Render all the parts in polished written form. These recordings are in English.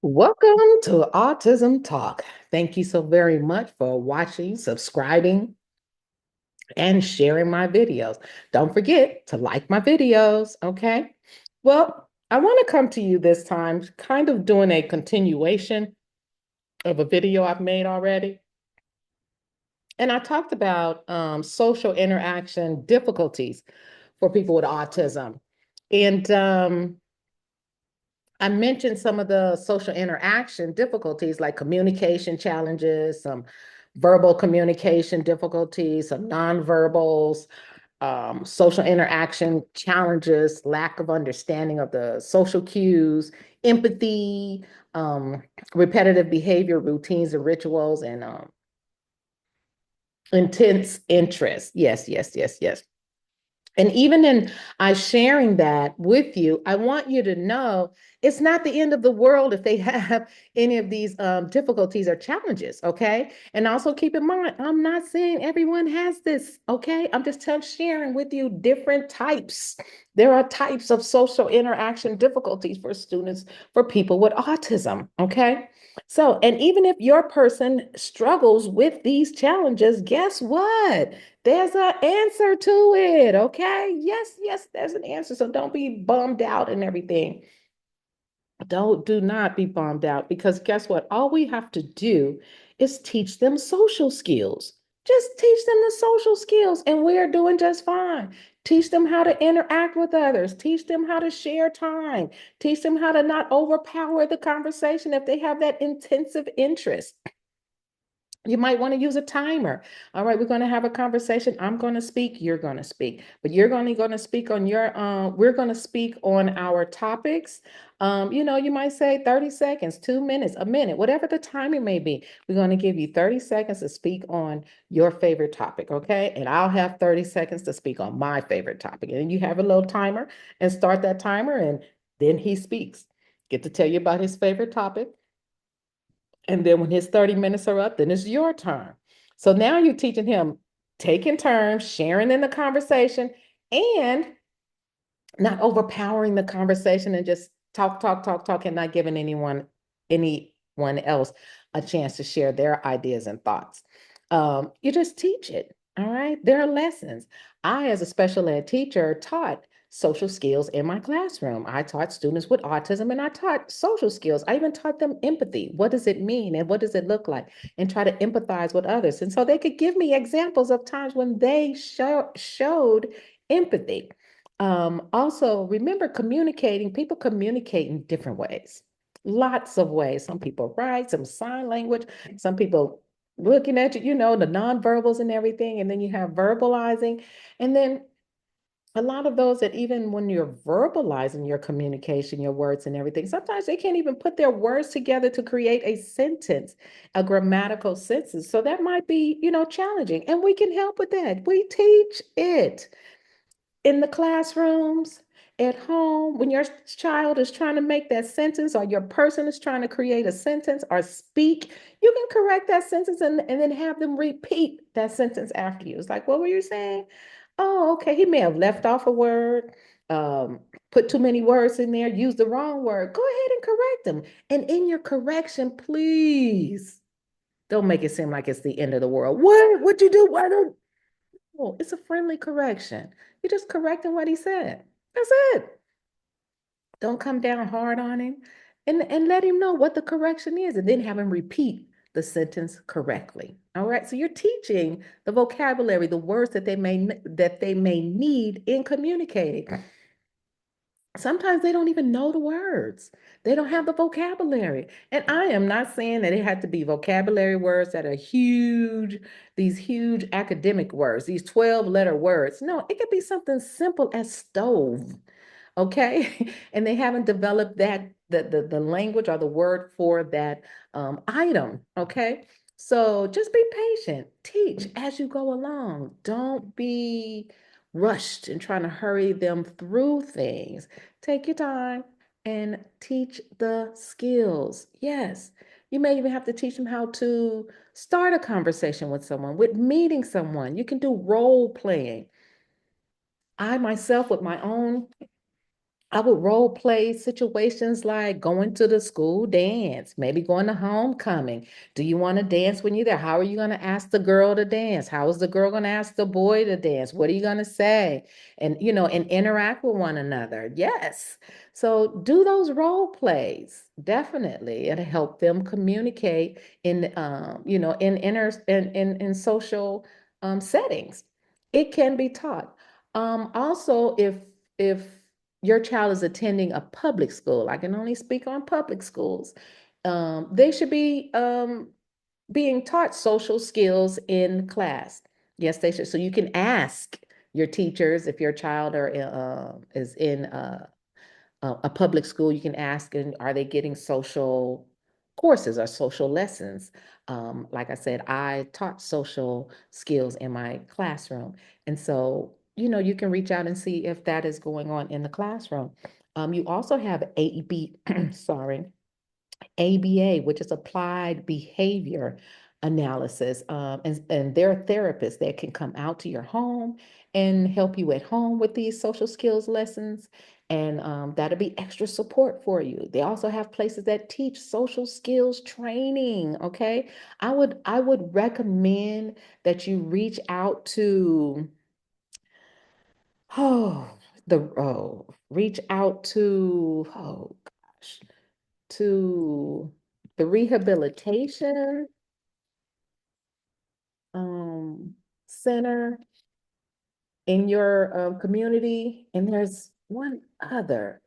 Welcome to Autism Talk. Thank you so very much for watching, subscribing, and sharing my videos. Don't forget to like my videos, okay? Well, I want to come to you this time, kind of doing a continuation of a video I've made already. And I talked about social interaction difficulties for people with autism. And I mentioned some of the social interaction difficulties like communication challenges, some verbal communication difficulties, some nonverbals, social interaction challenges, lack of understanding of the social cues, empathy, um, repetitive behavior, routines and rituals, and intense interest. Yes, yes, yes, yes. And even in I sharing that with you, I want you to know it's not the end of the world if they have any of these difficulties or challenges, okay? And also keep in mind, I'm not saying everyone has this, okay? I'm just sharing with you different types. There are types of social interaction difficulties for students, for people with autism, okay? So, and even if your person struggles with these challenges, guess what? There's an answer to it, okay? Yes, yes, there's an answer. So don't be bummed out and everything. Do not be bummed out because guess what? All we have to do is teach them social skills. Just teach them the social skills, and we're doing just fine. Teach them how to interact with others. Teach them how to share time. Teach them how to not overpower the conversation if they have that intensive interest. You might want to use a timer. All right, we're going to have a conversation. I'm going to speak, you're going to speak, but you're only going to speak on your, we're going to speak on our topics. You might say 30 seconds, 2 minutes, a minute, whatever the timing may be. We're going to give you 30 seconds to speak on your favorite topic, okay? And I'll have 30 seconds to speak on my favorite topic. And you have a little timer and start that timer, and then he speaks. Get to tell you about his favorite topic. And then when his 30 minutes are up, then it's your turn. So now you're teaching him taking turns, sharing in the conversation, and not overpowering the conversation and just talk, talk, talk, talk, and not giving anyone else a chance to share their ideas and thoughts. You just teach it. All right. There are lessons. I, as a special ed teacher, taught social skills in my classroom. I taught students with autism and I taught social skills. I even taught them empathy. What does it mean and what does it look like? And try to empathize with others. And so they could give me examples of times when they showed empathy. Also, remember communicating, people communicate in different ways, lots of ways. Some people write, some sign language, some people looking at you, the nonverbals and everything. And then you have verbalizing. And then a lot of those that even when you're verbalizing your communication, your words and everything, sometimes they can't even put their words together to create a sentence, a grammatical sentence. So that might be, challenging. And we can help with that. We teach it in the classrooms, at home, when your child is trying to make that sentence or your person is trying to create a sentence or speak, you can correct that sentence and then have them repeat that sentence after you. It's like, what were you saying? Oh, okay. He may have left off a word, put too many words in there, used the wrong word. Go ahead and correct them. And in your correction, please don't make it seem like it's the end of the world. What? What'd you do? Why don't Oh, it's a friendly correction. You're just correcting what he said. That's it. Don't come down hard on him and let him know what the correction is and then have him repeat the sentence correctly. All right. So you're teaching the vocabulary, the words that they may need in communicating. Sometimes they don't even know the words. They don't have the vocabulary. And I am not saying that it had to be vocabulary words that are huge, these huge academic words, these 12-letter words. No, it could be something simple as stove. Okay. And they haven't developed the language or the word for that item. Okay. So just be patient, teach as you go along. Don't be rushed and trying to hurry them through things. Take your time and teach the skills. Yes, you may even have to teach them how to start a conversation with someone, with meeting someone. You can do role playing. I myself, with my own I would role play situations like going to the school dance, maybe going to homecoming. Do you want to dance when you're there? How are you going to ask the girl to dance? How is the girl going to ask the boy to dance? What are you going to say? And, and interact with one another. Yes. So do those role plays. Definitely. It'll help them communicate in social settings. It can be taught. Also, if your child is attending a public school, I can only speak on public schools. They should be being taught social skills in class. Yes, they should. So you can ask your teachers if your child is in a public school. You can ask, and are they getting social courses or social lessons? Like I said, I taught social skills in my classroom. And so, you can reach out and see if that is going on in the classroom. You also have sorry, ABA, which is applied behavior analysis. And there are therapists that can come out to your home and help you at home with these social skills lessons. And that'll be extra support for you. They also have places that teach social skills training. Okay. I would recommend that you reach out to oh reach out to gosh to the rehabilitation um, center in your community. And there's one other,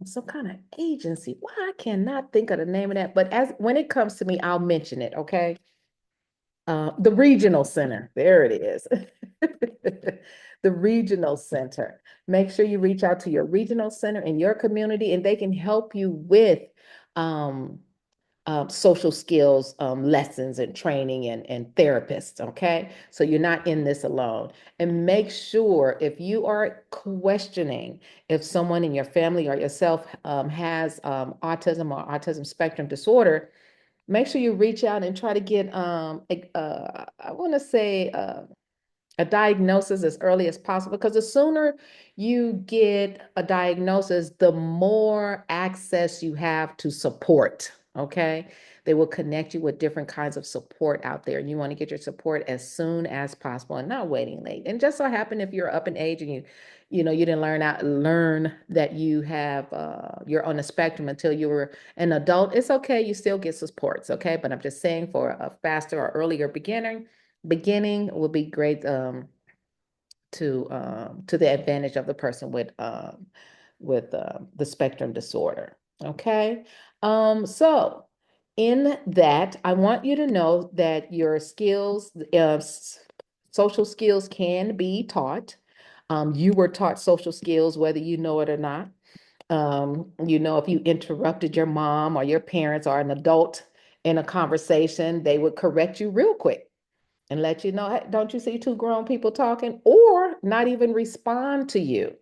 some kind of agency. Why I cannot think of the name of that, but as when it comes to me, I'll mention it. Okay. The regional center. There it is. The regional center. Make sure you reach out to your regional center in your community and they can help you with um, social skills lessons and training and therapists. Okay. So you're not in this alone. And make sure if you are questioning if someone in your family or yourself has autism or autism spectrum disorder, make sure you reach out and try to get I want to say a diagnosis as early as possible, because the sooner you get a diagnosis, the more access you have to support. Okay. They will connect you with different kinds of support out there. And you want to get your support as soon as possible and not waiting late. And just so happen if you're up in age and you didn't learn that you're on the spectrum until you were an adult, it's okay. You still get supports. Okay. But I'm just saying for a faster or earlier beginning will be great to the advantage of the person with the spectrum disorder. Okay. So in that, I want you to know that your skills, social skills can be taught. You were taught social skills, whether you know it or not. If you interrupted your mom or your parents or an adult in a conversation, they would correct you real quick and let you know, hey, don't you see two grown people talking? Or not even respond to you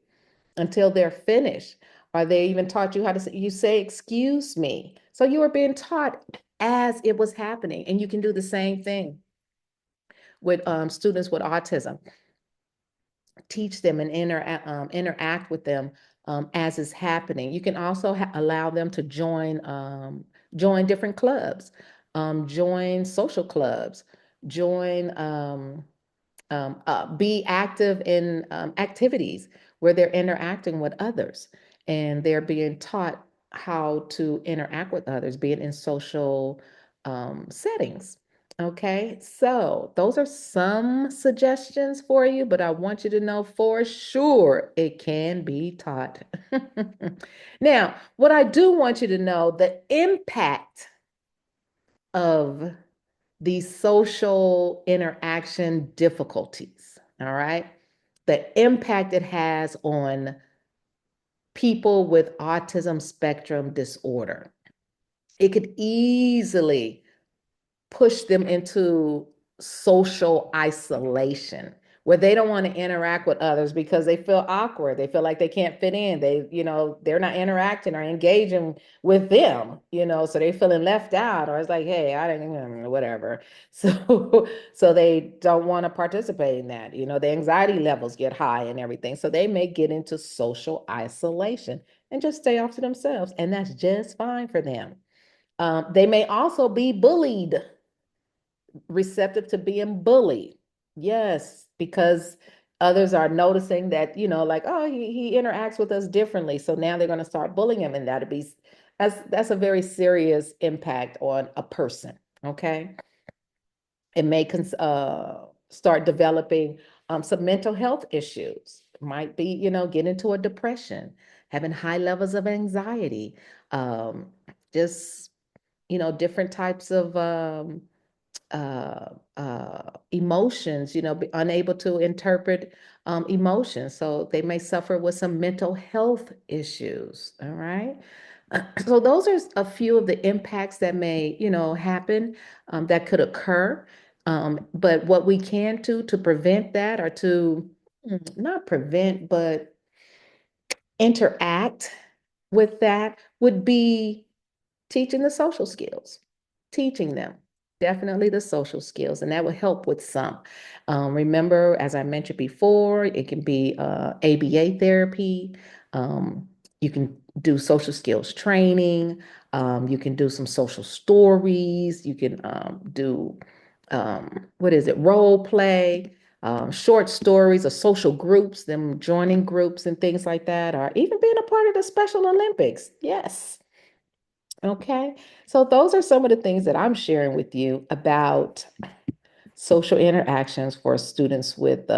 until they're finished. Or they even taught you how to say, excuse me. So you were being taught as it was happening. And you can do the same thing with students with autism. Teach them and interact with them as it's happening. You can also allow them to join different clubs, join social clubs, join be active in activities where they're interacting with others and they're being taught how to interact with others, being in social settings. Okay, so those are some suggestions for you, but I want you to know for sure it can be taught. Now, what I do want you to know, the impact of these social interaction difficulties, all right? The impact it has on people with autism spectrum disorder. It could easily push them into social isolation where they don't want to interact with others because they feel awkward. They feel like they can't fit in. They're not interacting or engaging with them, so they're feeling left out, or it's like, hey, I didn't even, whatever. So they don't want to participate in that. The anxiety levels get high and everything. So they may get into social isolation and just stay off to themselves. And that's just fine for them. They may also be bullied, receptive to being bullied. Yes, because others are noticing that, like, oh, he interacts with us differently. So now they're going to start bullying him, and that's a very serious impact on a person. Okay. It may start developing some mental health issues. Might be, get into a depression, having high levels of anxiety, um, just, different types of emotions, be unable to interpret emotions. So they may suffer with some mental health issues. All right. So those are a few of the impacts that may, happen, that could occur. But what we can do to prevent that, or to not prevent, but interact with that, would be teaching the social skills, teaching them definitely the social skills, and that will help with some. Remember, as I mentioned before, it can be ABA therapy. You can do social skills training. You can do some social stories. You can do, what is it, role play, short stories, or social groups, them joining groups and things like that, or even being a part of the Special Olympics. Yes. Okay, so those are some of the things that I'm sharing with you about social interactions for students with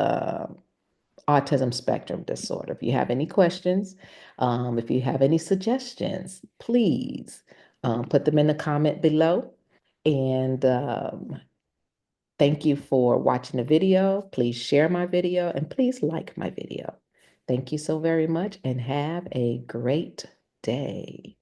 autism spectrum disorder. If you have any questions, if you have any suggestions, please put them in the comment below. And thank you for watching the video. Please share my video and please like my video. Thank you so very much and have a great day.